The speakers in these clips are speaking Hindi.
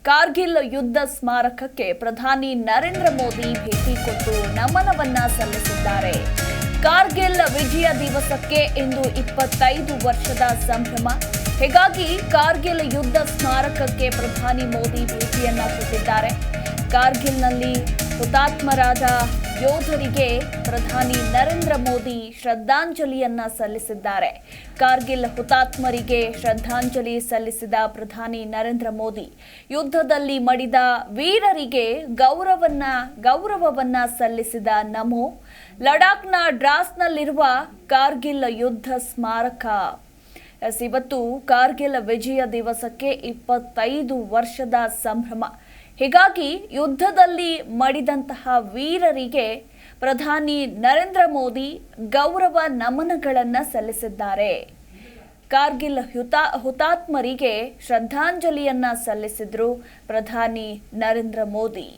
ಕಾರ್ಗಿಲ್ ಯುದ್ಧ ಸ್ಮಾರಕಕ್ಕೆ ಪ್ರಧಾನಿ ನರೇಂದ್ರ ಮೋದಿ ಭೇಟಿ ಕೊಟ್ಟು ನಮನವನ್ನ ಸಲ್ಲಿಸಿದ್ದಾರೆ. ಕಾರ್ಗಿಲ್ ವಿಜಯ ದಿವಸಕ್ಕೆ ಇಂದು 25 ವರ್ಷದ ಸಂಭ್ರಮ. ಹೀಗಾಗಿ ಕಾರ್ಗಿಲ್ ಯುದ್ಧ ಸ್ಮಾರಕಕ್ಕೆ ಪ್ರಧಾನಿ ಮೋದಿ ಭೇಟಿಯನ್ನ ಕೊಟ್ಟಿದ್ದಾರೆ. ಕಾರ್ಗಿಲ್ನಲ್ಲಿ ಹುತಾತ್ಮರಾದ ಯೋಧರಿಗೆ ಪ್ರಧಾನಿ ನರೇಂದ್ರ ಮೋದಿ ಶ್ರದ್ಧಾಂಜಲಿಯನ್ನ ಸಲ್ಲಿಸಿದ್ದಾರೆ. ಕಾರ್ಗಿಲ್ ಹುತಾತ್ಮರಿಗೆ ಶ್ರದ್ಧಾಂಜಲಿ ಸಲ್ಲಿಸಿದ ಪ್ರಧಾನಿ ನರೇಂದ್ರ ಮೋದಿ ಯುದ್ಧದಲ್ಲಿ ಮಡಿದ ವೀರರಿಗೆ ಗೌರವವನ್ನ ಸಲ್ಲಿಸಿದ ನಮೋ. ಲಡಾಖ್ನ ಡ್ರಾಸ್ನಲ್ಲಿರುವ ಕಾರ್ಗಿಲ್ ಯುದ್ಧ ಸ್ಮಾರಕ ಇವತ್ತು ಕಾರ್ಗಿಲ್ ವಿಜಯ ದಿವಸಕ್ಕೆ 25 ವರ್ಷದ ಸಂಭ್ರಮ. ಹೀಗಾಗಿ ಯುದ್ಧದಲ್ಲಿ ಮಡಿದಂತಹ ವೀರರಿಗೆ ಪ್ರಧಾನಿ ನರೇಂದ್ರ ಮೋದಿ ಗೌರವ ನಮನಗಳನ್ನು ಸಲ್ಲಿಸಿದ್ದಾರೆ. ಕಾರ್ಗಿಲ್ ಹುತಾತ್ಮರಿಗೆ ಶ್ರದ್ಧಾಂಜಲಿಯನ್ನ ಸಲ್ಲಿಸಿದ್ರು ಪ್ರಧಾನಿ ನರೇಂದ್ರ ಮೋದಿ.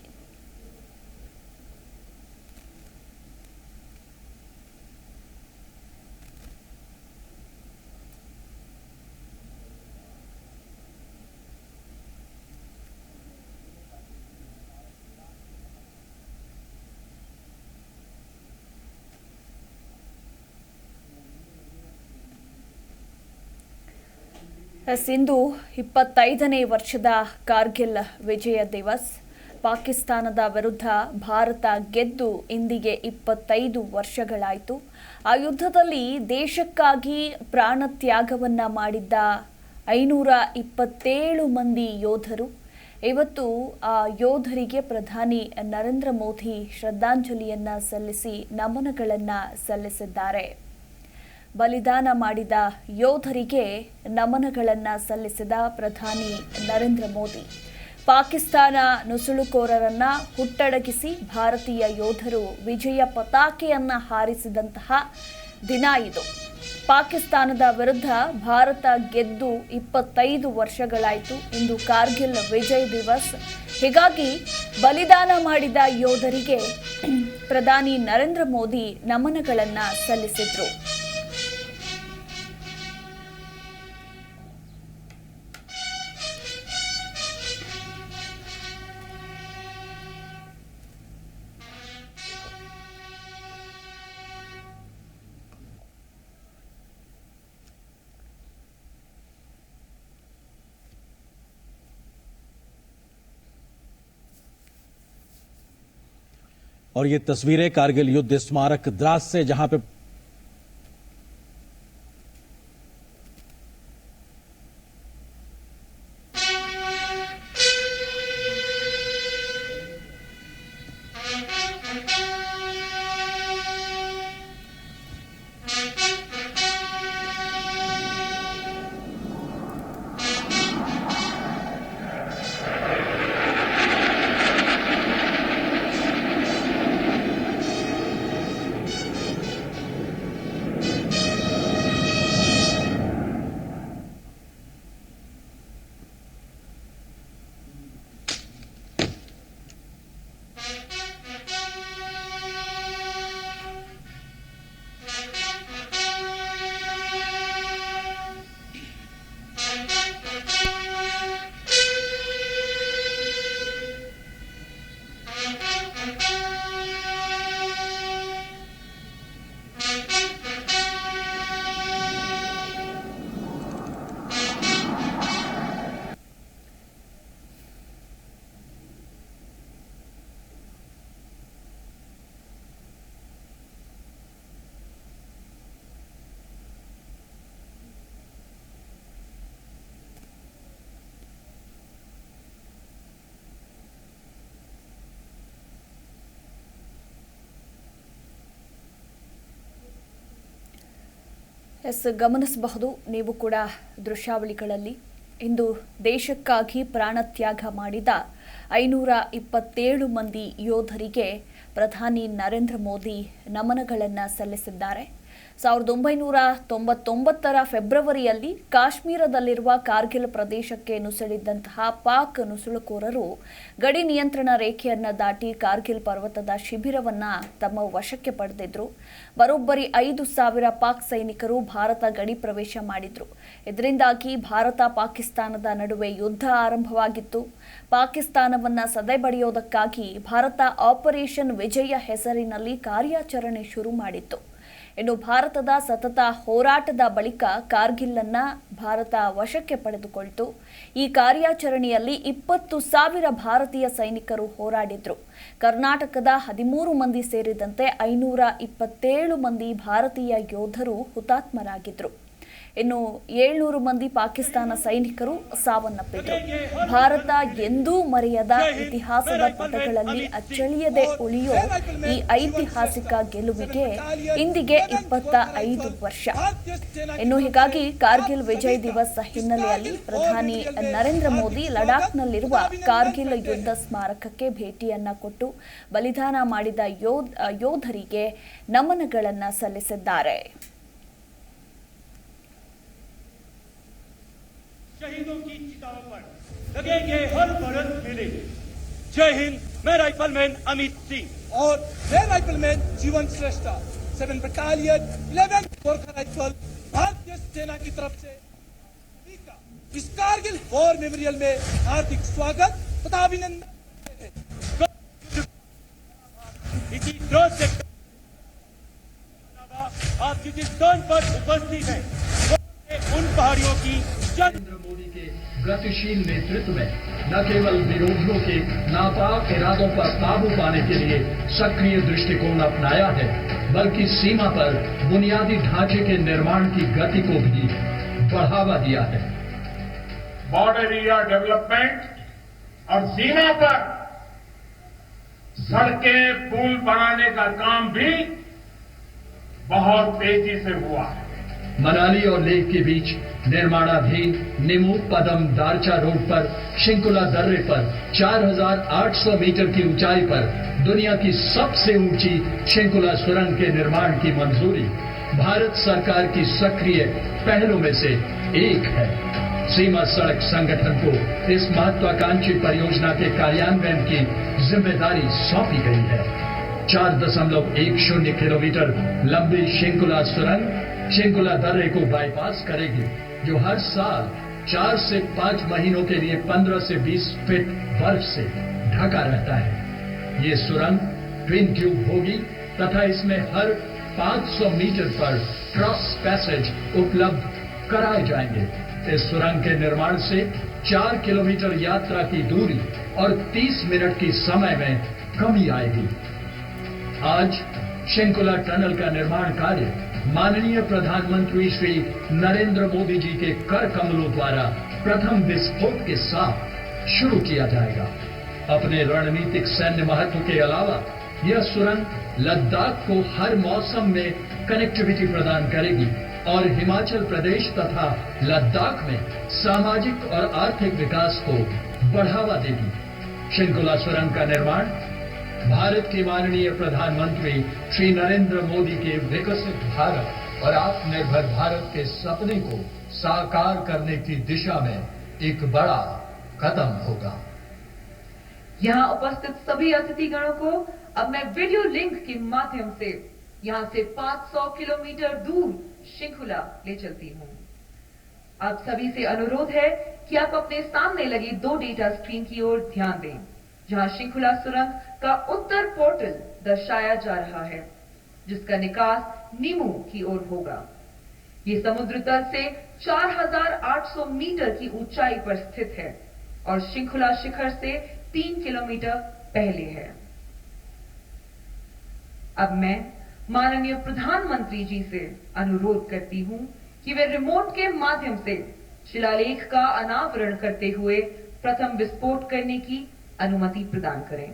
ಇಂದು 25ನೇ ವರ್ಷದ ಕಾರ್ಗಿಲ್ ವಿಜಯ ದಿವಸ್. ಪಾಕಿಸ್ತಾನದ ವಿರುದ್ಧ ಭಾರತ ಗೆದ್ದು ಇಂದಿಗೆ 25 ವರ್ಷಗಳಾಯಿತು. ಆ ಯುದ್ಧದಲ್ಲಿ ದೇಶಕ್ಕಾಗಿ ಪ್ರಾಣ ತ್ಯಾಗವನ್ನ ಮಾಡಿದ್ದ 527 ಮಂದಿ ಯೋಧರು. ಇವತ್ತು ಆ ಯೋಧರಿಗೆ ಪ್ರಧಾನಿ ನರೇಂದ್ರ ಮೋದಿ ಶ್ರದ್ಧಾಂಜಲಿಯನ್ನ ಸಲ್ಲಿಸಿ ನಮನಗಳನ್ನ ಸಲ್ಲಿಸಿದ್ದಾರೆ. ಬಲಿದಾನ ಮಾಡಿದ ಯೋಧರಿಗೆ ನಮನಗಳನ್ನು ಸಲ್ಲಿಸಿದ ಪ್ರಧಾನಿ ನರೇಂದ್ರ ಮೋದಿ ಪಾಕಿಸ್ತಾನ ನುಸುಳುಕೋರರನ್ನ ಹುಟ್ಟಡಗಿಸಿ ಭಾರತೀಯ ಯೋಧರು ವಿಜಯ ಪತಾಕೆಯನ್ನ ಹಾರಿಸಿದಂತಹ ದಿನ ಇದು. ಪಾಕಿಸ್ತಾನದ ವಿರುದ್ಧ ಭಾರತ ಗೆದ್ದು 25 ವರ್ಷಗಳಾಯಿತು. ಇಂದು ಕಾರ್ಗಿಲ್ ವಿಜಯ್ ದಿವಸ್. ಹೀಗಾಗಿ ಬಲಿದಾನ ಮಾಡಿದ ಯೋಧರಿಗೆ ಪ್ರಧಾನಿ ನರೇಂದ್ರ ಮೋದಿ ನಮನಗಳನ್ನು ಸಲ್ಲಿಸಿದ್ರು. और ये तस्वीरें कारगिल युद्ध स्मारक द्रास से, जहां पे ಗಮನಿಸಬಹುದು ನೀವು ಕೂಡ ದೃಶ್ಯಾವಳಿಗಳಲ್ಲಿ. ಇಂದು ದೇಶಕ್ಕಾಗಿ ಪ್ರಾಣತ್ಯಾಗ ಮಾಡಿದ 527 ಮಂದಿ ಯೋಧರಿಗೆ ಪ್ರಧಾನಿ ನರೇಂದ್ರ ಮೋದಿ ನಮನಗಳನ್ನು ಸಲ್ಲಿಸಿದ್ದಾರೆ. 1999ರ ಫೆಬ್ರವರಿಯಲ್ಲಿ ಕಾಶ್ಮೀರದಲ್ಲಿರುವ ಕಾರ್ಗಿಲ್ ಪ್ರದೇಶಕ್ಕೆ ನುಸುಳಿದ್ದಂತಹ ಪಾಕ್ ನುಸುಳುಕೋರರು ಗಡಿ ನಿಯಂತ್ರಣ ರೇಖೆಯನ್ನ ದಾಟಿ ಕಾರ್ಗಿಲ್ ಪರ್ವತದ ಶಿಬಿರವನ್ನ ತಮ್ಮ ವಶಕ್ಕೆ ಪಡೆದಿದ್ರು. ಬರೋಬ್ಬರಿ 5,000 ಪಾಕ್ ಸೈನಿಕರು ಭಾರತ ಗಡಿ ಪ್ರವೇಶ ಮಾಡಿದ್ರು. ಇದರಿಂದಾಗಿ ಭಾರತ ಪಾಕಿಸ್ತಾನದ ನಡುವೆ ಯುದ್ಧ ಆರಂಭವಾಗಿತ್ತು. ಪಾಕಿಸ್ತಾನವನ್ನ ಸದೆಬಡಿಯೋದಕ್ಕಾಗಿ ಭಾರತ ಆಪರೇಷನ್ ವಿಜಯ ಹೆಸರಿನಲ್ಲಿ ಕಾರ್ಯಾಚರಣೆ ಶುರು ಮಾಡಿತ್ತು. ಇನ್ನು ಭಾರತದ ಸತತ ಹೋರಾಟದ ಬಳಿಕ ಕಾರ್ಗಿಲ್ ಅನ್ನ ಭಾರತ ವಶಕ್ಕೆ ಪಡೆದುಕೊಳ್ತು. ಈ ಕಾರ್ಯಾಚರಣೆಯಲ್ಲಿ 20,000 ಭಾರತೀಯ ಸೈನಿಕರು ಹೋರಾಡಿದ್ರು. ಕರ್ನಾಟಕದ 13 ಮಂದಿ ಸೇರಿದಂತೆ 527 ಮಂದಿ ಭಾರತೀಯ ಯೋಧರು ಹುತಾತ್ಮರಾಗಿದ್ರು. ಇನ್ನು 700 ಮಂದಿ ಪಾಕಿಸ್ತಾನ ಸೈನಿಕರು ಸಾವನ್ನಪ್ಪಿದ್ರು. ಭಾರತ ಎಂದೂ ಮರೆಯದ ಇತಿಹಾಸದ ಪಥಗಳಲ್ಲಿ ಅಚ್ಚಳಿಯದೆ ಉಳಿಯೋ ಈ ಐತಿಹಾಸಿಕ ಗೆಲುವಿಗೆ ಇಂದಿಗೆ 25 ವರ್ಷ. ಇನ್ನು ಹೀಗಾಗಿ ಕಾರ್ಗಿಲ್ ವಿಜಯ್ ದಿವಸ್ ಹಿನ್ನೆಲೆಯಲ್ಲಿ ಪ್ರಧಾನಿ ನರೇಂದ್ರ ಮೋದಿ ಲಡಾಖ್ನಲ್ಲಿರುವ ಕಾರ್ಗಿಲ್ ಯುದ್ಧ ಸ್ಮಾರಕಕ್ಕೆ ಭೇಟಿಯನ್ನ ಕೊಟ್ಟು ಬಲಿದಾನ ಮಾಡಿದ ಯೋಧರಿಗೆ ನಮನಗಳನ್ನ ಸಲ್ಲಿಸಿದ್ದಾರೆ. शहीदों की चिताओं पर लगेंगे हर बरस मिले। जय हिंद, मैं राइफलमैन अमित सिंह और मैं राइफलमैन जीवन श्रेष्ठा 7 बटालियन 11 गोरखा राइफल भारतीय सेना की तरफ से इस कारगिल वॉर मेमोरियल में हार्दिक स्वागत तथा अभिनंदन। इसी ड्रोन से आप जिस स्थान पर उपस्थित हैं उन पहाड़ियों की नरेंद्र मोदी के गतिशील नेतृत्व में न केवल विरोधियों के नापाक इरादों पर काबू पाने के लिए सक्रिय दृष्टिकोण अपनाया है, बल्कि सीमा पर बुनियादी ढांचे के निर्माण की गति को भी बढ़ावा दिया है। बॉर्डर एरिया डेवलपमेंट और सीमा पर सड़कें पुल बनाने का काम भी बहुत तेजी से हुआ है। मनाली और लेह के बीच निर्माणाधीन निमू पदम दारचा रोड पर शिंकुला दर्रे पर 4,800 मीटर की ऊंचाई पर दुनिया की सबसे ऊंची शिंकुला सुरंग के निर्माण की मंजूरी भारत सरकार की सक्रिय पहलों में से एक है। सीमा सड़क संगठन को इस महत्वाकांक्षी परियोजना के कार्यान्वयन की जिम्मेदारी सौंपी गई है। 4.10 किलोमीटर लंबी शिंकुला सुरंग शिंकुला दर्रे को बाईपास करेगी, जो हर साल 4 से 5 महीनों के लिए 15 से 20 फीट बर्फ से ढका रहता है। ये सुरंग ट्विन ट्यूब होगी तथा इसमें हर 500 मीटर पर क्रॉस पैसेज उपलब्ध कराए जाएंगे। इस सुरंग के निर्माण से 4 किलोमीटर यात्रा की दूरी और 30 मिनट की समय में कमी आएगी। आज शिंकुला टनल का निर्माण कार्य माननीय प्रधानमंत्री श्री नरेंद्र मोदी जी के कर कमलों द्वारा प्रथम विस्फोट के साथ शुरू किया जाएगा। अपने रणनीतिक सैन्य महत्व के अलावा यह सुरंग लद्दाख को हर मौसम में कनेक्टिविटी प्रदान करेगी और हिमाचल प्रदेश तथा लद्दाख में सामाजिक और आर्थिक विकास को बढ़ावा देगी। शिंकुला सुरंग का निर्माण भारत के माननीय प्रधानमंत्री श्री नरेंद्र मोदी के विकसित भारत और आत्मनिर्भर भारत के सपने को साकार करने की दिशा में एक बड़ा कदम होगा। यहाँ उपस्थित सभी अतिथिगणों को अब मैं वीडियो लिंक के माध्यम से यहाँ से 500 किलोमीटर दूर शिंकुला ले चलती हूँ। आप सभी से अनुरोध है कि आप अपने सामने लगी 2 डेटा स्क्रीन की ओर ध्यान दें, जहां शिंकुला सुरंग का उत्तर पोर्टल दर्शाया जा रहा है, जिसका निकास निमू की ओर होगा। ये समुद्र तल से 4,800 मीटर की ऊंचाई पर स्थित है और शिंकुला शिखर से 3 किलोमीटर पहले है। अब मैं माननीय प्रधानमंत्री जी से अनुरोध करती हूं कि वे रिमोट के माध्यम से शिलालेख का अनावरण करते हुए प्रथम विस्फोट करने की अनुमति प्रदान करें।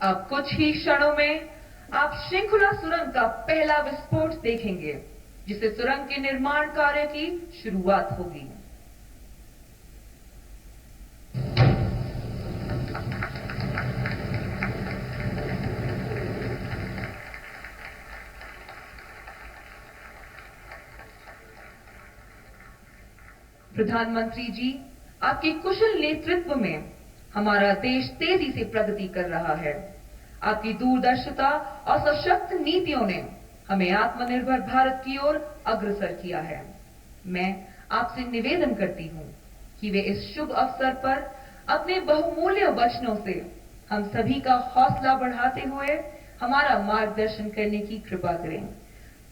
अब कुछ ही क्षणों में आप श्रृंखला सुरंग का पहला विस्फोट देखेंगे, जिससे सुरंग के निर्माण कार्य की शुरुआत होगी। प्रधानमंत्री जी, आपके कुशल नेतृत्व में हमारा देश तेजी से प्रगति कर रहा है। आपकी दूरदर्शिता और सशक्त नीतियों ने हमें आत्मनिर्भर भारत की ओर अग्रसर किया है। मैं आपसे निवेदन करती हूं कि वे इस शुभ अवसर पर अपने बहुमूल्य वचनों से हम सभी का हौसला बढ़ाते हुए हमारा मार्गदर्शन करने की कृपा करें।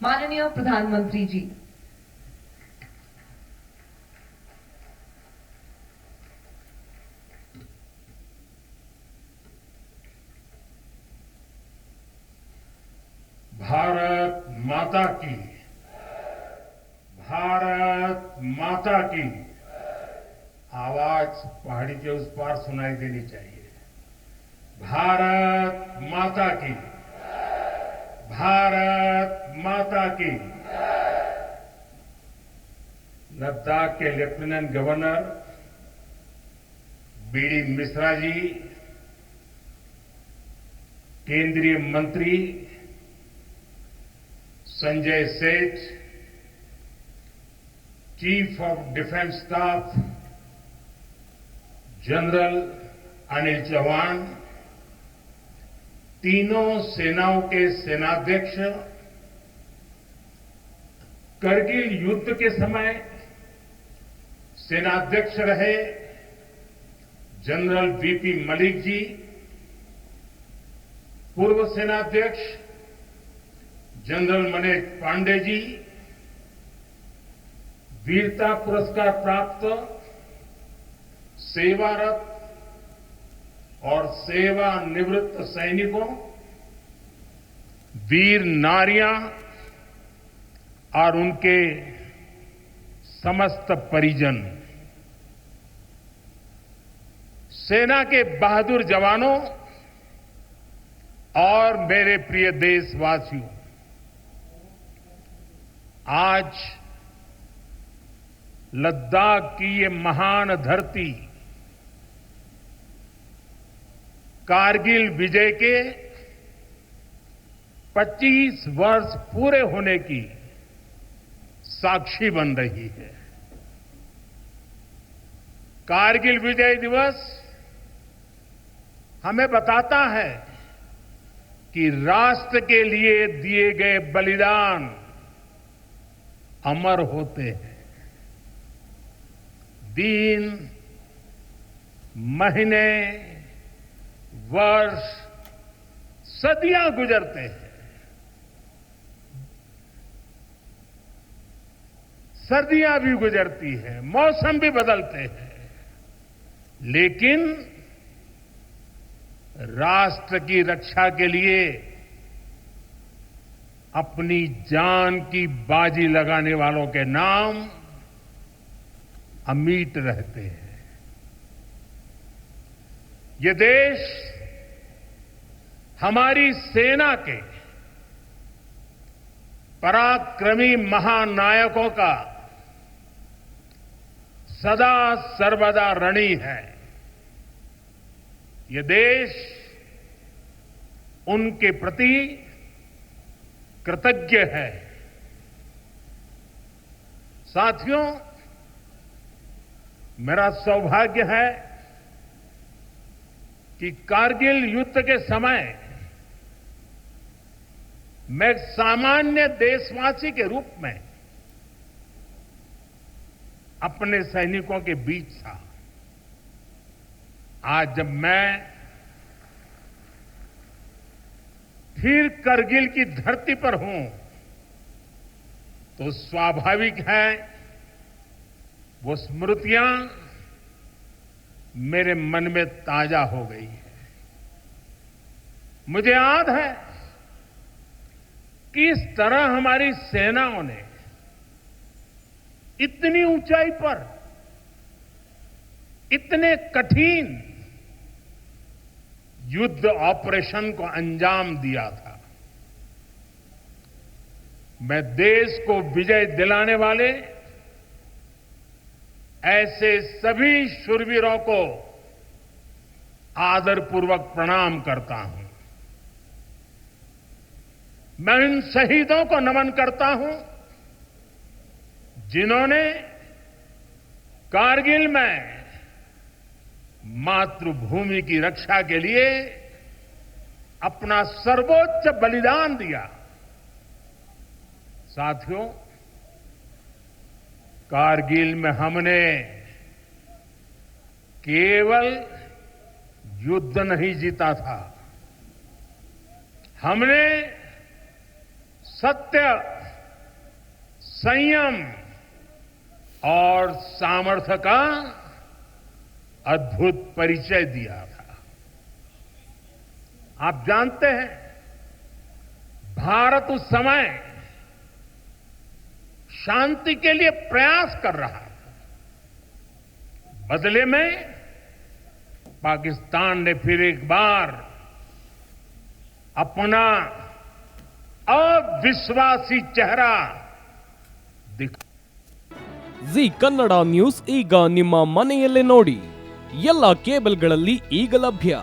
माननीय प्रधानमंत्री जी, भारत माता की, भारत माता की आवाज पहाड़ी के उस पार सुनाई देनी चाहिए। भारत माता की, भारत माता की। लद्दाख के lieutenant governor BD Mishra ji, केंद्रीय मंत्री Sanjay Seth, chief of defence staff general Anil Chauhan, तीनों सेनाओं के सेनाध्यक्ष, करगिल युद्ध के समय सेनाध्यक्ष रहे जनरल वीपी मलिक जी, पूर्व सेनाध्यक्ष जनरल मनोज पांडे जी, वीरता पुरस्कार प्राप्त सेवारत और सेवानिवृत्त सैनिकों, वीर नारियां और उनके समस्त परिजन, सेना के बहादुर जवानों और मेरे प्रिय देशवासियों, आज लद्दाख की ये महान धरती कारगिल विजय के 25 वर्ष पूरे होने की साक्षी बन रही है। कारगिल विजय दिवस हमें बताता है कि राष्ट्र के लिए दिए गए बलिदान अमर होते हैं। दिन, महीने, वर्ष, सदियां गुजरते हैं, सर्दियां भी गुजरती हैं, मौसम भी बदलते हैं, लेकिन राष्ट्र की रक्षा के लिए अपनी जान की बाजी लगाने वालों के नाम अमिट रहते हैं। ये देश हमारी सेना के पराक्रमी महानायकों का सदा सर्वदा ऋणी है। ये देश उनके प्रति कृतज्ञ है। साथियों, मेरा सौभाग्य है कि कारगिल युद्ध के समय मैं एक सामान्य देशवासी के रूप में अपने सैनिकों के बीच था। आज जब मैं फिर करगिल की धरती पर हूं, तो स्वाभाविक है वो स्मृतियां मेरे मन में ताजा हो गई है। मुझे याद है किस तरह हमारी सेनाओं ने इतनी ऊंचाई पर इतने कठिन युद्ध ऑपरेशन को अंजाम दिया था। मैं देश को विजय दिलाने वाले ऐसे सभी शूरवीरों को आदरपूर्वक प्रणाम करता हूं। मैं उन शहीदों को नमन करता हूं जिन्होंने कारगिल में मातृभूमि की रक्षा के लिए अपना सर्वोच्च बलिदान दिया। साथियों, कारगिल में हमने केवल युद्ध नहीं जीता था, हमने सत्य, संयम और सामर्थ्य का अद्भुत परिचय दिया था। आप जानते हैं, भारत उस समय शांति के लिए प्रयास कर रहा था। बदले में पाकिस्तान ने फिर एक बार अपना अविश्वासी चेहरा दिखा। ಜಿ ಕನ್ನಡ ನ್ಯೂಸ್ ಈಗ ನಿಮ್ಮ ಮನೆಯಲ್ಲೇ ನೋಡಿ. ಎಲ್ಲ ಕೇಬಲ್ಗಳಲ್ಲಿ ಈಗ ಲಭ್ಯ.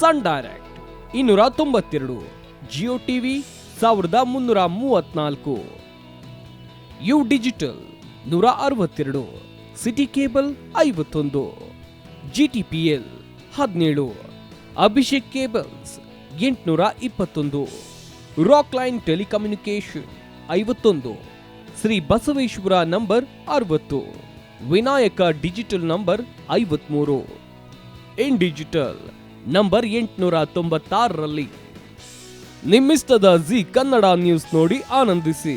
Sun Direct 292, Jio TV 1334, U Digital 162, City Cable 51, GTPL 17, Abhishek cables 821, Rockline telecommunication 51, Shri Basaveshwara number 60, Vinayaka digital number 53, In Digital number 896ರಲ್ಲಿ. ನಿಮ್ಮಿಸ್ತದ ಜಿ ಕನ್ನಡ ನ್ಯೂಸ್ ನೋಡಿ ಆನಂದಿಸಿ.